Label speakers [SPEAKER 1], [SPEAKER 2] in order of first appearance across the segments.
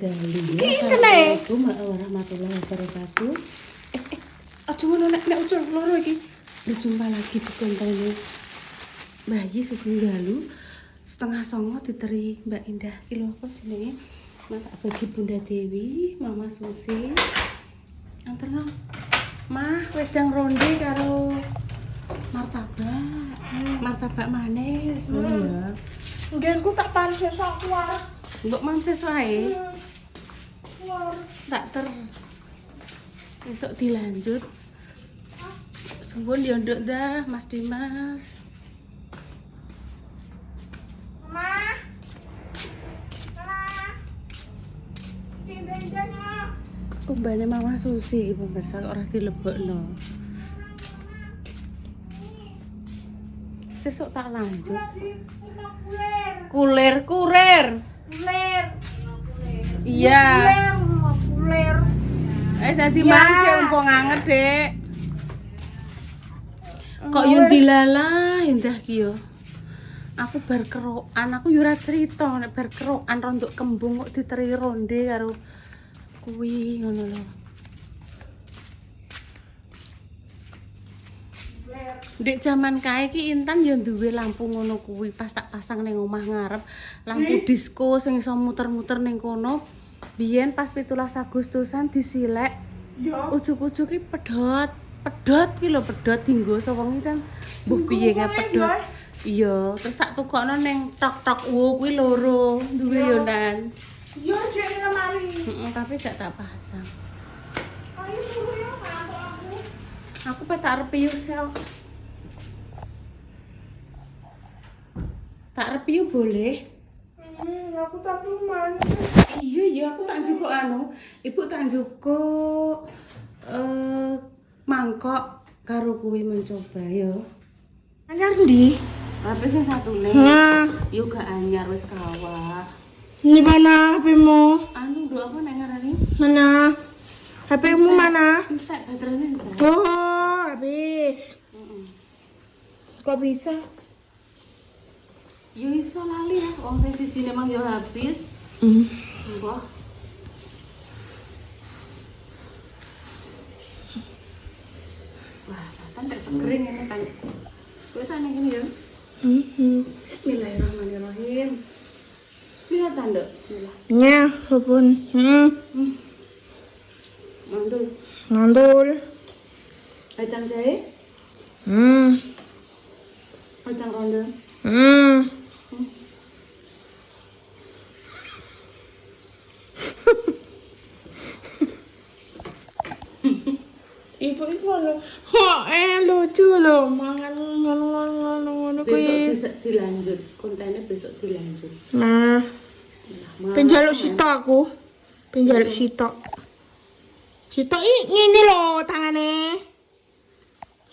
[SPEAKER 1] Assalamualaikum warahmatullahi wabarakatuh. Aja ngono nek ucul loro iki. Berjumpa lagi di konten bayi setunggalu setengah songo diteri Mbak Indah kilo apa jenenge? Mata bagi Bunda Dewi, Mama Susi. Anterno. Mah wedang ronde karo martabak. Martabak manis ngono ya.
[SPEAKER 2] Nggenku tak paris sesuk aku arep.
[SPEAKER 1] Mbok mam sesuai. Tak besok dilanjut. Suwun diondok dah Mas Dimas.
[SPEAKER 2] Mama. Mama. Tiba-tiba.
[SPEAKER 1] Kumbane Mama Susi iki pemirsa kok ora dilebokno. Sesuk tak lanjut. Kulir. Iya.
[SPEAKER 2] Kulir.
[SPEAKER 1] Dadi mangke umpung anget, Dek. Kok yo dilalah indah ki yo. Aku bar kerokan, aku yo ora crita nek bar kerokan rondok kembung kok diteri ronde karo kuwi ngono lho. Ndek jaman kae ki Intan yo duwe lampu ngono kuwi pas tak pasang ning omah ngarep, lampu disco sing iso muter-muter ning kono. Biyen pas 17 Agustusan disilek.
[SPEAKER 2] Yo.
[SPEAKER 1] Ujug-ujug ki pedhot ki lho, pedhot dinggo sawang kan mbuh piye kae pedhot. Iya, terus tak tukokno ning tok-tok kuwi loro duwe yo Nan.
[SPEAKER 2] Yo jek lemari.
[SPEAKER 1] Tapi gak tak pasang.
[SPEAKER 2] Ayo turu yo aku.
[SPEAKER 1] Aku pe tak arep piyu sel. Tak arep piyu boleh?
[SPEAKER 2] Aku tak luman.
[SPEAKER 1] Iya, aku tak njukuk Ibu tak njukuk mangkok karo kuwi mencoba yo.
[SPEAKER 2] Anyar ndi?
[SPEAKER 1] Tapi sing satune yo gak anyar wis kawak.
[SPEAKER 2] Ini mana HP-mu?
[SPEAKER 1] Nduk apa nek ngarani?
[SPEAKER 2] Mana? HP-mu mana?
[SPEAKER 1] Entek baterainya entek.
[SPEAKER 2] Oh, habis. Kok bisa?
[SPEAKER 1] Yo iso lali ya, wong sing siji memang yo habis. Mbah. Wah, kan nek sekering ini kan. Kowe tak ning kene yo. Bismillahirrahmanirrahim. Lihat Nduk, bismillah.
[SPEAKER 2] Ya, apun.
[SPEAKER 1] Mandul.
[SPEAKER 2] Mandul.
[SPEAKER 1] Ayam jahe, ayam ronde.
[SPEAKER 2] Ibu itu loh, lucu loh, mangan ngono kuwi.
[SPEAKER 1] Besok dilanjut, kontennya besok dilanjut.
[SPEAKER 2] Nah,
[SPEAKER 1] Bismillah.
[SPEAKER 2] penjaluk sitok aku. Penjaluk sitok. Sitok iki ngene lho tangane.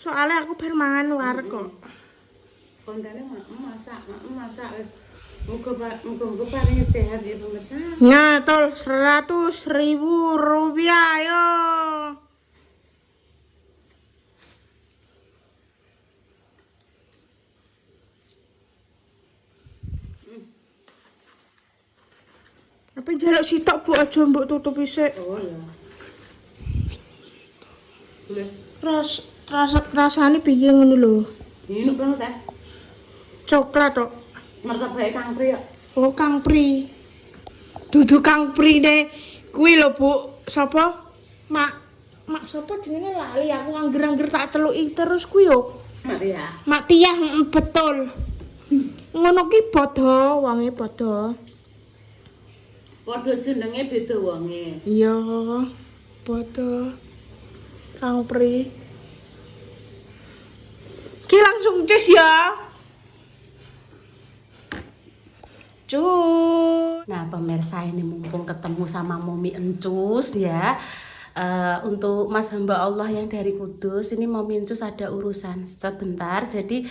[SPEAKER 2] Soalnya aku bar mangan wareg kok.
[SPEAKER 1] Kontennya masak wis. Muga paling sehat ya pemirsa.
[SPEAKER 2] Nah, tol 100.000 rupiah yo. Apa jaluk sitok Bu aja mbok tutupi sik.
[SPEAKER 1] Oh ya. Boleh.
[SPEAKER 2] Rasane piye ngono lho.
[SPEAKER 1] Ini kono teh.
[SPEAKER 2] Coklat tok.
[SPEAKER 1] Mergo bae Kang Pri ya.
[SPEAKER 2] Oh, Kang Pri. Dudu Kang Pri ne. Kuwi lho, Bu. Sapa? Mak sapa jenenge lali aku angger-angger tak teluki terus kuwi yo.
[SPEAKER 1] Maria.
[SPEAKER 2] Mak Tiah, betul. Ngono ki padha, wonge padha.
[SPEAKER 1] Padha jenenge beda wonge.
[SPEAKER 2] Iya, padha. Kang Pri. Ki langsung cus ya.
[SPEAKER 1] Nah pemirsa ini mumpung ketemu sama Momi Encus ya, untuk Mas hamba Allah yang dari Kudus ini Momi Encus ada urusan sebentar. Jadi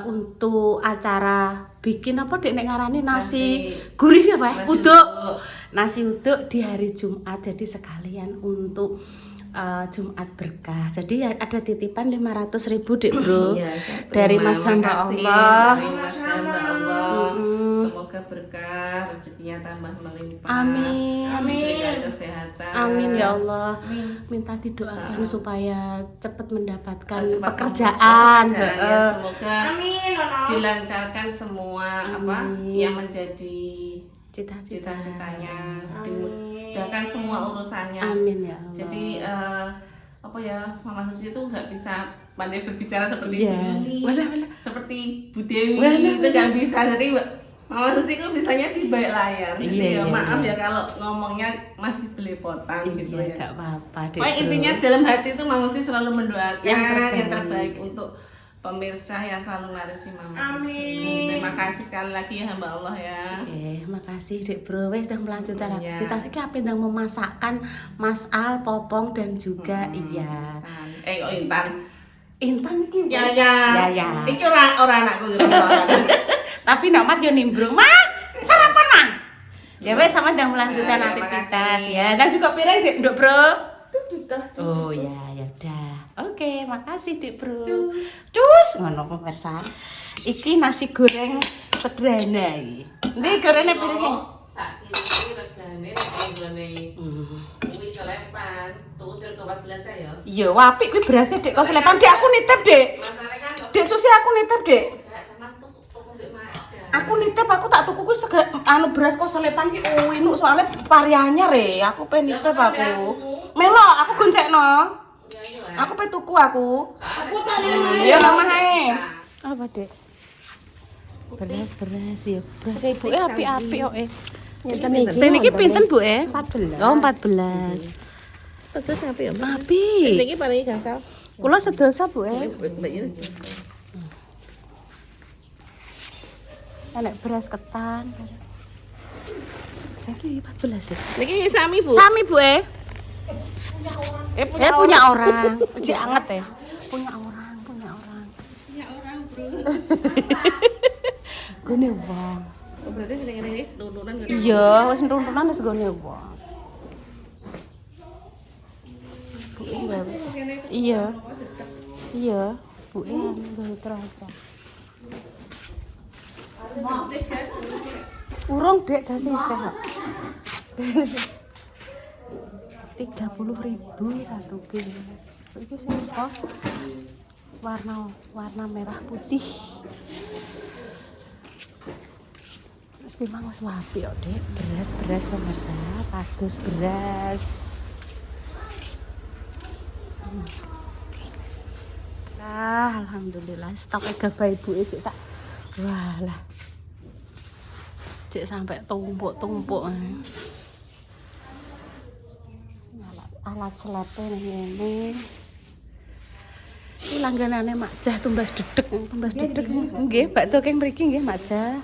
[SPEAKER 1] untuk acara bikin apa dek nek ngarani nasi gurih ya Pak? Uduk. Nasi uduk di hari Jumat. Jadi sekalian untuk Jumat berkah. Jadi ada titipan 500.000 dek bro.
[SPEAKER 3] Iya,
[SPEAKER 1] dari Mas hamba Allah.
[SPEAKER 3] Dari Mas hamba Allah. semoga berkah, rezekinya tambah melimpah.
[SPEAKER 1] Amin.
[SPEAKER 3] Diberikan kesehatan.
[SPEAKER 1] Amin ya Allah.
[SPEAKER 3] Amin.
[SPEAKER 1] Minta didoakan supaya cepat mendapatkan
[SPEAKER 3] Cepat
[SPEAKER 1] pekerjaan.
[SPEAKER 3] ya. Semoga
[SPEAKER 2] Amin, Nono.
[SPEAKER 3] dilancarkan semua apa
[SPEAKER 1] Amin.
[SPEAKER 3] yang menjadi
[SPEAKER 1] Cita-cita.
[SPEAKER 3] cita-citanya, dimudahkan semua urusannya.
[SPEAKER 1] Amin ya Allah.
[SPEAKER 3] Jadi apa ya, Mama Susi itu nggak bisa pandai berbicara seperti
[SPEAKER 1] Iya.
[SPEAKER 3] Bu Yuni,
[SPEAKER 1] Walah.
[SPEAKER 3] seperti Bu Dewi,
[SPEAKER 1] Walah.
[SPEAKER 3] itu nggak bisa. Jadi Mama Susi itu bisanya di balik layar. Jadi
[SPEAKER 1] Iya,
[SPEAKER 3] ya,
[SPEAKER 1] iya,
[SPEAKER 3] maaf
[SPEAKER 1] iya.
[SPEAKER 3] ya kalau ngomongnya masih belepotan gitu
[SPEAKER 1] Iya,
[SPEAKER 3] ya.
[SPEAKER 1] gak apa-apa deh.
[SPEAKER 3] Pokoknya
[SPEAKER 1] Bro.
[SPEAKER 3] intinya dalam hati itu Mama Susi selalu mendoakan
[SPEAKER 1] Yang terbaik.
[SPEAKER 3] yang terbaik untuk pemirsa yang selalu narasi Mama Susi.
[SPEAKER 2] Amin.
[SPEAKER 3] Terima kasih sekali lagi ya hamba Allah ya.
[SPEAKER 1] Oke, makasih Dek Bro. Wes sedang melanjutkan
[SPEAKER 3] Iya.
[SPEAKER 1] aktivitas iki apa yang memasakkan Mas Al, Popong dan juga iya.
[SPEAKER 3] Intan. Kok Intan?
[SPEAKER 1] Intan iki.
[SPEAKER 3] Ya
[SPEAKER 1] wes.
[SPEAKER 3] ya.
[SPEAKER 1] Ya.
[SPEAKER 3] Iki ora anakku gitu.
[SPEAKER 1] Tapi Nomat yo nimbrung, "Mah, sarapan, Mah." Ya wes sama sedang melanjutkan
[SPEAKER 3] Ya,
[SPEAKER 1] aktivitas
[SPEAKER 3] makasih.
[SPEAKER 1] ya. Dan juga piring Dek, Nduk, Bro.
[SPEAKER 2] Sudah.
[SPEAKER 1] Oh ya, ya udah. Oke, makasih Dek Bro. Cus, ngono pemirsa. Iki nasi goreng sederhana iki. Ndi gorengnya piringnya?
[SPEAKER 3] Saiki iki regane nek nggone
[SPEAKER 1] Hmm.
[SPEAKER 3] kuwi selepan, tuku sil ke 14 ya.
[SPEAKER 1] Iya, apik kuwi berasnya Dek. Kok selepan Dek aku nitip, Dek.
[SPEAKER 3] Masane kan kok
[SPEAKER 1] Dek Susi aku nitip, Dek.
[SPEAKER 3] gak sama tuku ndek Maja.
[SPEAKER 1] Aku nitip, aku tak tuku kuwi anu beras kok selepan ki uwinu soalnya variannya re. Aku pengen
[SPEAKER 3] Ya,
[SPEAKER 1] nitip
[SPEAKER 3] kok sampe
[SPEAKER 1] aku.
[SPEAKER 3] aku?
[SPEAKER 1] Melo, aku goncekno.
[SPEAKER 3] Ya iya.
[SPEAKER 1] Aku pengen tuku aku.
[SPEAKER 3] Aku
[SPEAKER 2] tak
[SPEAKER 1] Iya, Mama ae. Apa, Dek? Beras ya. Beras ibu apik-apik kok
[SPEAKER 2] Ngeten iki.
[SPEAKER 1] Sing niki pinten, Bu?
[SPEAKER 2] 14.
[SPEAKER 1] Oh, 14.
[SPEAKER 2] Terus ngapain ya?
[SPEAKER 1] Apik.
[SPEAKER 2] Iki paling gansal.
[SPEAKER 1] Kula sedosa, Bu.
[SPEAKER 3] Mbak Yunus.
[SPEAKER 1] Enek beras ketan. Saiki 14, Dek.
[SPEAKER 2] Niki sami, Bu.
[SPEAKER 1] Sami, Bu.
[SPEAKER 2] Punya
[SPEAKER 1] Punya orang. Cek anget ya. Punya orang.
[SPEAKER 3] Punya orang, Bro.
[SPEAKER 1] Gone wong.
[SPEAKER 3] Oh, berarti sing ngene iki turunan kan.
[SPEAKER 1] Iya, wis tuntunan wis gone wong. Iya. Iya, Bu gawe teraca.
[SPEAKER 3] Mau teh guys.
[SPEAKER 1] Urung Dek dah sisih kok. 30.000 satu kilo. Iki siapa? Warna merah putih. Terus gimana wis wapi kok, Dek? Beras pemirsa, padus beras. Alhamdulillah stoknya gabah ibu cek sak. Walah. Cek sampai tumpuk-tumpuk. Alat selepe ning ngene. Iki langganane Mak Jah tumbas dedeg. Nggih, bakso keng mriki nggih Mak Jah.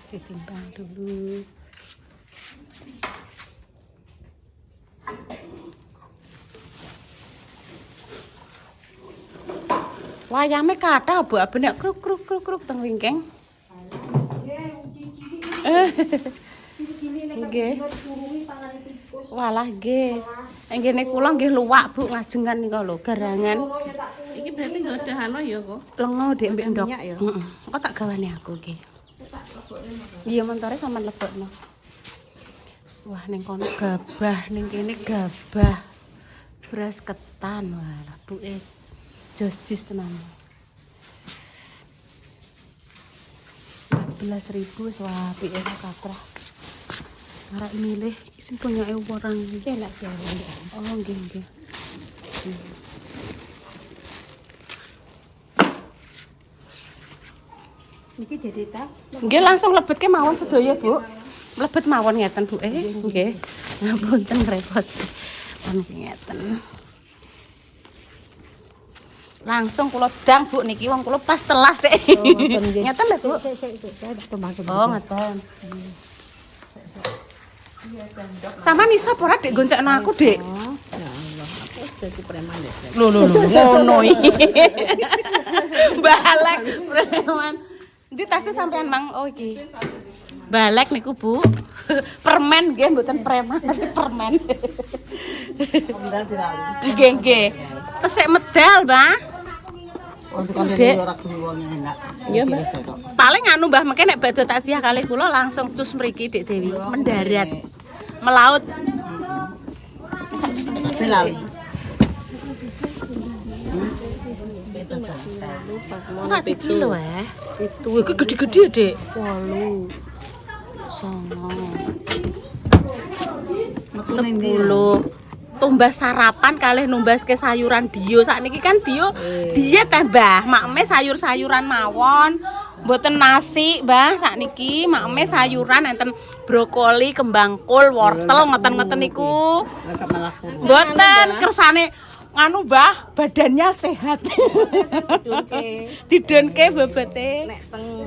[SPEAKER 1] Ditimbang dulu. Wayame kathah Bu Aben nek kruk teng wingking. Nggih. Walah nggih. Nggene kula nggih luwak Bu ngajengan nika lho garangan.
[SPEAKER 3] Iki berarti enggak ada hano ya kok.
[SPEAKER 1] Lengo Dek mbek ndok.
[SPEAKER 3] Minyak ya?
[SPEAKER 1] Heeh. Kok tak gawane aku iki. Iya mentore sampean lebokno. Wah ning kono gabah, ning kene gabah. Beras ketan walah buke. Jos-jis tenan. 14.000 wis apik ya katrah. Arek milih sing punyake orang iki lek jalan. Oh nggih.
[SPEAKER 2] Niki jadi tas.
[SPEAKER 1] Nggih langsung lebetke mawon sedaya, Bu. Lebet mawon ngeten, Bu. Nggih. Ngapunten repot. Ngeten. Langsung kula dang, Bu, niki wong kula pas telas, Dek. Ngeten lho, Bu. Oh, ngeten. Sampeyan iso apa ora Dek goncekno aku, Dek?
[SPEAKER 3] Ya Allah, aku wis dadi preman deh.
[SPEAKER 1] Lho ngono iki. Balak preman. Ndi tasnya sampean Mang? Oh iki. Balek niku, Bu. Permen nggih mboten preman, tapi permen.
[SPEAKER 3] Kemudian dirali.
[SPEAKER 1] Nggih, nggih. Tesik medal, Mbah.
[SPEAKER 3] Untuk
[SPEAKER 1] Dek.
[SPEAKER 3] ora kuwi wong enak.
[SPEAKER 1] Iya, Mbak. Paling anu Mbah mengke nek badhe taksih kalih kula langsung cus mriki Dik Dewi, mendarat. Melaut.
[SPEAKER 3] Belali.
[SPEAKER 1] Enggak 3 kilo itu iki gede-gede Dik 8 9 10 tumbas sarapan kalih numbas ke sayuran dio sakniki kan dio diet teh Mbah makme sayur-sayuran mawon mboten nasi Mbah sakniki makme sayuran enten brokoli kembang kol wortel ngoten-ngoten niku mboten kersane nganu Mbah badannya sehat didonke bobete nek teng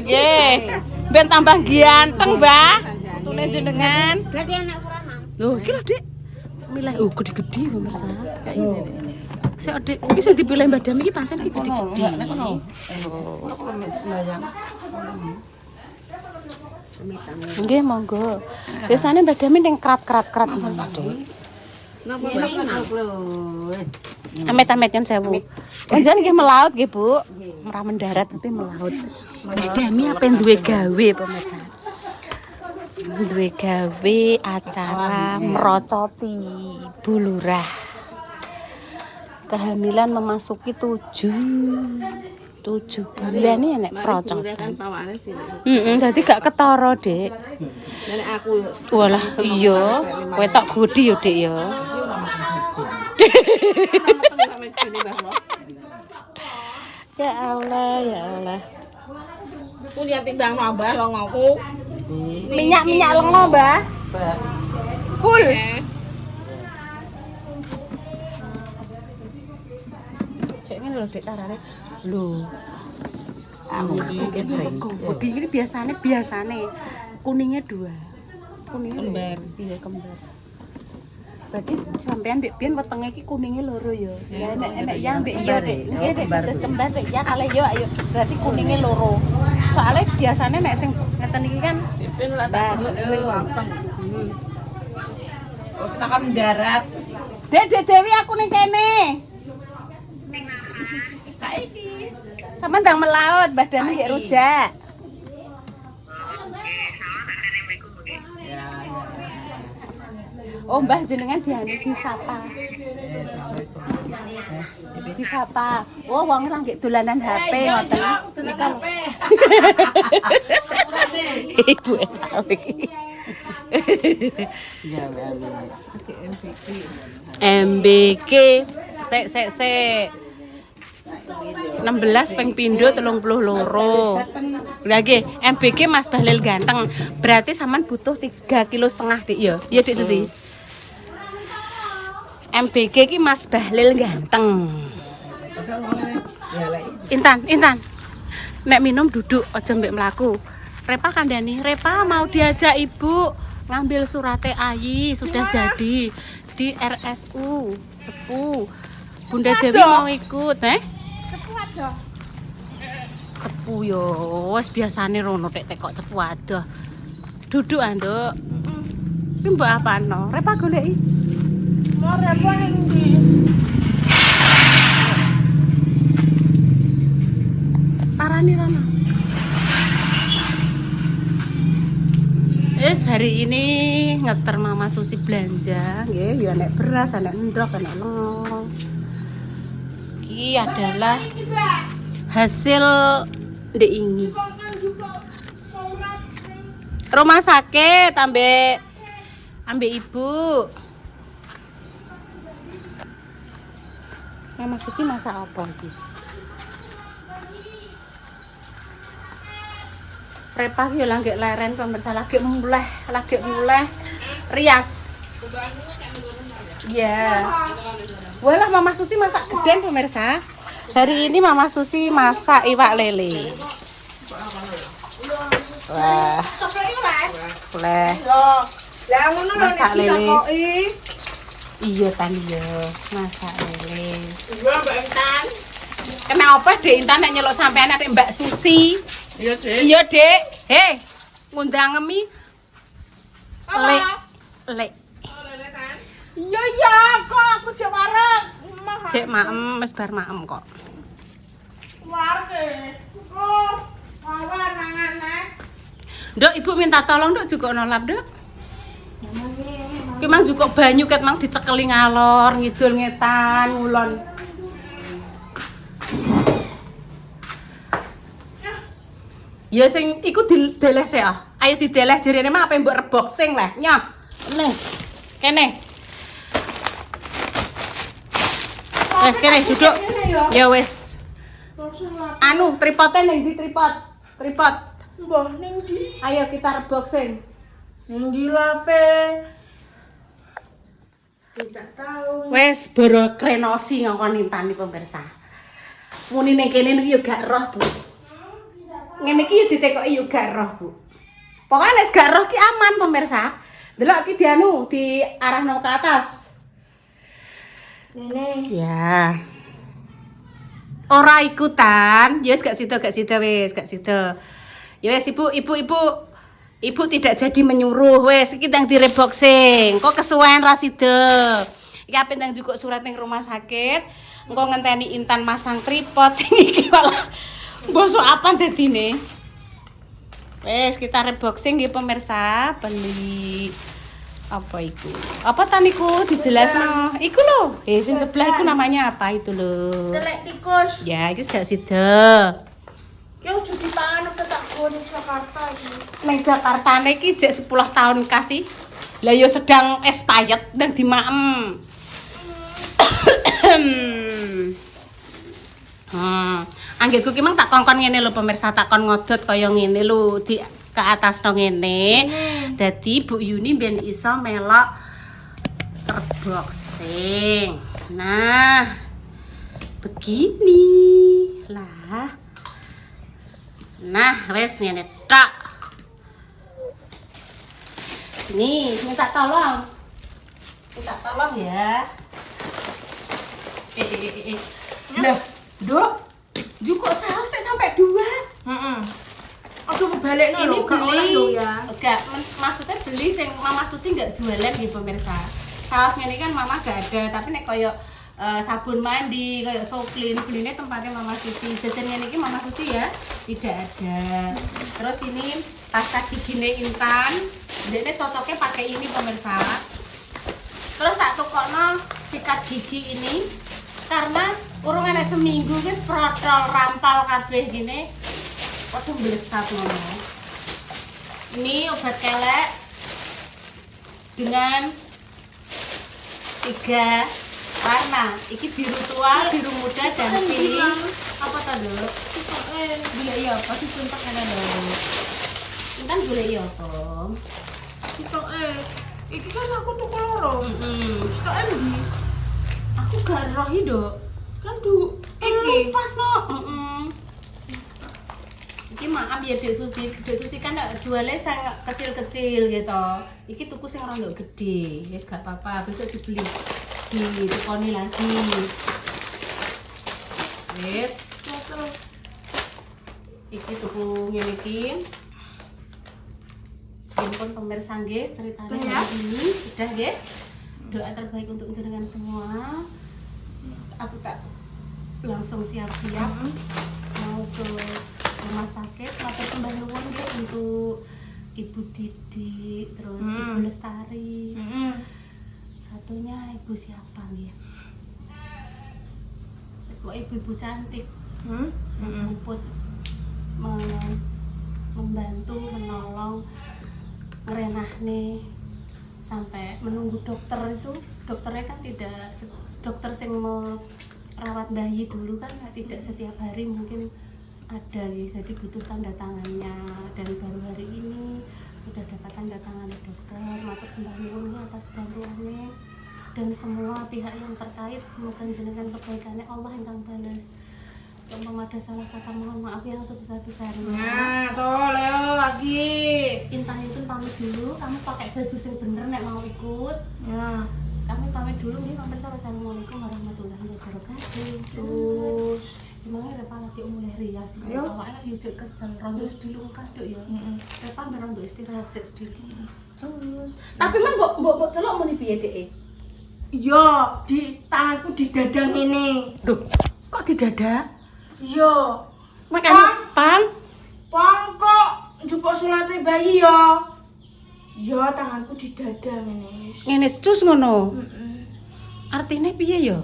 [SPEAKER 1] nggih ben tambah ganteng Mbah tune jenengan berarti anak kurang lho iki lho Dik milih gede-gede pemirsa kayak ini sik Dik iki sing dipilih Mbak Dami iki pancen iki gede-gede nggih monggo biasane Mbak Dami ning krat-krat ngono Dik Amit-amit kan sewu. Panjenengan nggih melaut nggih, Bu. Ora mendarat tapi melaut. Dami apa duwe gawe pemirsa. Duwe gawe acara merocoti bulurah. Kehamilan memasuki 7 bulan nih nek procotan. Dadi gak ketara, Dik.
[SPEAKER 3] Nek aku
[SPEAKER 1] Walah, iya. Kowe tok gudi yo, Dik ya. Ya Allah, ya Allah.
[SPEAKER 2] Ku lihat timbang nambah longoku.
[SPEAKER 1] Minyak lengo, Mbah. Full. Cek ngene lho, Dik carane. Lho. Gudi ini biasane kuningnya 2. Kuningnya kembar. Iya, kembar. Berarti sampean Mbak Bian wetenge iki kuninge loro ya. Ya nek ya Mbak iya Dik. Nggih Dik terus kembar Dik ya kalih yo ayo. Berarti kuninge loro. Soalnya biasanya nek sing ngeten iki kan Bian lak tak gampang.
[SPEAKER 3] kita kan mendarat.
[SPEAKER 1] Dek Dewi aku ning kene. Sing saiki. Sampeyan ndang melaut badane nggih rujak. Oh Mbah jenengan diane disapa. Disapa. Oh wong ora nggih dolanan HP ngoten. Ibu tahu iki. MBK. Sik 16 ping pindho 32. Lah nggih, MBK Mas Bahlil ganteng. Berarti sampean butuh 3,5 kilo Dik ya. Iya Dik Susi. MBK ki Mas Bahlil ganteng. Intan. Nek minum duduk aja mbek mlaku. Repa kandhani, Repa mau diajak Ibu ngambil surate Ayi sudah jadi di RSU Cepu. Bunda Dewi mau ikut,
[SPEAKER 2] Cepu adoh.
[SPEAKER 1] Cepu yo, wis biasane rono tek kok cepu adoh. Duduk Nduk. Ki mbok apano? Repa goleki.
[SPEAKER 2] Mau repo ning ndi?
[SPEAKER 1] Parani rono. Hari ini ngeter Mama Susi belanja, nggih, ya nek beras, nek endok, nek lengo. Iki adalah hasil ndek ini. Rumah sakit ambek Ibu. Mama Susi masak apa iki? Repa yo lagi leren pemirsa lagi mulai rias. Ya. Walah Mama Susi masak geden pemirsa. Hari ini Mama Susi masak iwak lele. Wah. Boleh.
[SPEAKER 2] Lah ngono lho
[SPEAKER 1] Masak
[SPEAKER 2] nek
[SPEAKER 1] lele.
[SPEAKER 2] ditakoki.
[SPEAKER 1] Iya tan yo, masak lele.
[SPEAKER 2] Iya Mbak Intan.
[SPEAKER 1] Kenapa Dek Intan nek nyeluk sampean nek Mbak Susi?
[SPEAKER 3] Iya, Dik.
[SPEAKER 1] Iya, Dek. Hei, ngundang ngemi
[SPEAKER 2] Apa?
[SPEAKER 1] lek
[SPEAKER 2] Iya ya, kok aku cek wareg.
[SPEAKER 1] cek maem wis bar maem kok.
[SPEAKER 2] Wareg. Kok wawan mangan.
[SPEAKER 1] Nduk ibu minta tolong nduk juga nolap nduk. Ki mang juga banyu ket mang dicekeli ngalor ngidul ngetan ngulon. Ya sing iku dideleh sik ah. Ayo dideleh jerene mah apa mbok rebok sing leh. Nyoh. Nih. Kene. Wes kene duduk. Ya wes. Anu tripote ning ndi tripod? Tripod.
[SPEAKER 2] Mbah ning ndi?
[SPEAKER 1] Ayo kita rebok sing.
[SPEAKER 2] Ning ndi lape? Tidak tahu.
[SPEAKER 1] Wes boro krenosi ngongkon nintani pemirsa. Muni ning kene niku yo gak roh, Bu. Ngene iki yo ditekoki yo gak roh, Bu. Pokoke nek gak roh ki aman pemirsa. Delok ki dianu diarahno ke atas.
[SPEAKER 2] Nene.
[SPEAKER 1] Ya. Ora ikutan, ya wis gak sida wis, gak sida. Ya wis Ibu tidak jadi menyuruh wis iki tang direboxing. Kok kesuwen ra sida. Iki ape nang juga surat ning rumah sakit. Engko ngenteni Intan masang tripod sing iki malah bosok apa dadine. Wis kita reboxing nggih pemirsa, beli apa iku? Apa taniku dijelasno? Iku lho. Sing sebelah iku namanya apa itu lho?
[SPEAKER 2] Telek tikus.
[SPEAKER 1] Ya, iki gak sida.
[SPEAKER 2] Ki ojo dipangan tak ning Jakarta iki.
[SPEAKER 1] Neng Jakarta iki jek 10 tahun kasih. Lah yo sedang expired ndang dimaem. Anggilku ki mang tak kongkon ngene lho pemirsa, tak kon ngodot kaya ngene lho di ke atas no ngene. Dadi Bu Yuni ben iso melok terboxing. Nah, begini lah. Nah, wes ngene tok. Nih, minta tolong. Minta tolong ya. Nah, Dok. Juga saus sampai 2.
[SPEAKER 2] Ojo balekno
[SPEAKER 1] Ini
[SPEAKER 2] lho, gak oleh lho
[SPEAKER 1] beli.
[SPEAKER 2] ya.
[SPEAKER 1] Enggak, maksudnya beli sing Mama Susi enggak jualan di pemirsa. Saus ngene kan Mama gak ada, tapi nek koyo sabun mandi, kayak Soklin, belinya tempatnya Mama Susi. Jajannya ini Mama Susi ya, tidak ada. Terus ini pasta gigine Intan, ini cocoknya pakai ini pemirsa. Terus tak tukokno sikat gigi ini, karena urung enek seminggu guys protol rampal kabeh gini. Waduh blesat ngono. Ini obat kelek dengan 3 warna. Iki biru tua, biru muda, dan pink. Apa tadi? Gula iya apa? Disuntak ada lho. Intan gula iya apa?
[SPEAKER 2] Iki kan aku tuku loro. Stoke ndi?
[SPEAKER 1] Aku gak roh Dok.
[SPEAKER 2] Kan du iki.
[SPEAKER 1] Pas no. Iki maaf ya Dek Susi. Dek Susi kan jualnya sangat kecil-kecil gitu. Iki tuku sing rada gede. Wis gak apa-apa, besok dibeli. Ditukoni lagi. Wis. Iki tuku ngene iki. Pun pemirsa nggih ceritanya hari ini sudah nggih. Doa terbaik untuk jenengan semua. Aku tak langsung siap-siap mau ke rumah sakit. Matur sembah nuwun nggih untuk Ibu Didi, terus Ibu Lestari. Satunya Ibu siapa nggih? Wis kok ibu-ibu cantik. Sing semput membantu, menolong, ngerenah nih sampai menunggu dokter itu. Dokternya kan tidak dokter yang merawat bayi dulu kan tidak setiap hari mungkin ada ya, jadi butuh tanda tangannya, dan baru hari ini sudah dapat tanda tangan dokter. Matur sembah nuwun atas bantuannya dan semua pihak yang terkait. Semoga jenengan kebaikannya Allah yang balas. Seumpama ada salah kata mohon maaf yang sebesar-besarnya.
[SPEAKER 2] Nah, tuh Leo lagi.
[SPEAKER 1] Intan itu pamit dulu, kamu pakai baju yang bener nek mau ikut.
[SPEAKER 2] Ya.
[SPEAKER 1] Kami pamit dulu nih pemirsa. Wassalamualaikum warahmatullahi wabarakatuh.
[SPEAKER 2] Terus
[SPEAKER 1] Gimana Repa lagi mulai rias.
[SPEAKER 2] Ayo.
[SPEAKER 1] Awalnya lagi jek kesel, rondo sedih lungkas dok ya. Repa ambil rondo istirahat sik sedih. Terus. Tapi mah mbok celok muni piye dek?
[SPEAKER 2] Yo, di tanganku di dada ngene.
[SPEAKER 1] Duh, kok di dada?
[SPEAKER 2] Yo,
[SPEAKER 1] Makan pang.
[SPEAKER 2] Pang kok njupuk sulate bayi yo. Yo, tanganku di dada ngene.
[SPEAKER 1] Ngene cus ngono.
[SPEAKER 2] Heeh.
[SPEAKER 1] Artinya piye ya?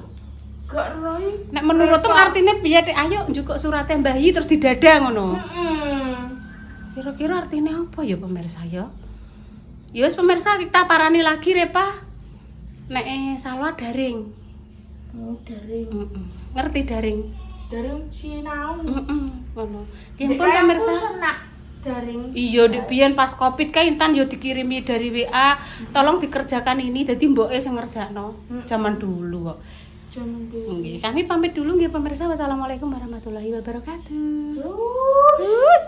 [SPEAKER 2] Gak roy.
[SPEAKER 1] Nek menurutmu artinya piye dek? Ayo njukuk surate bayi terus di dada ngono. Kira-kira artinya apa ya pemirsa ya? Ya wis pemirsa kita parani lagi Repa. Nek salwa daring.
[SPEAKER 2] Oh, daring.
[SPEAKER 1] Ngerti daring?
[SPEAKER 2] Daring sinau.
[SPEAKER 1] Ngono. Ki pun pemirsa.
[SPEAKER 2] Senak daring.
[SPEAKER 1] Iya, Dik biyen pas Covid kae Intan yo dikirimi dari WA, tolong dikerjakan ini. Dadi mboke sing ngerjakno. Zaman dulu kok.
[SPEAKER 2] Jaman dulu.
[SPEAKER 1] Nggih, kami pamit dulu nggih pemirsa. Wassalamualaikum warahmatullahi wabarakatuh.
[SPEAKER 2] Terus.
[SPEAKER 1] Terus